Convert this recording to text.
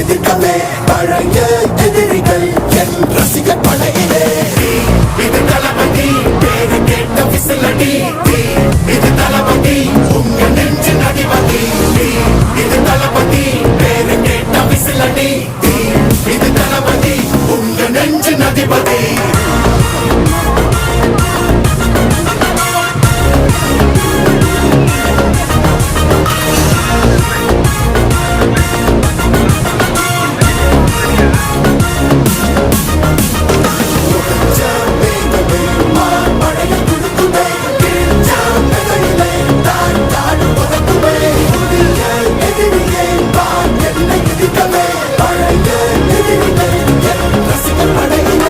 எதிர்க்கவே பழைய எதிரிகள் என் ரசிகர் படையிலே. இது தளபதி பேரு கேட்ட விசிலடி, இது தளபதி உங்க நெஞ்சு நதிபதி. இது தளபதி பேரு கேட்ட விசிலடி, இது தளபதி உங்க நெஞ்சு நதிபதி.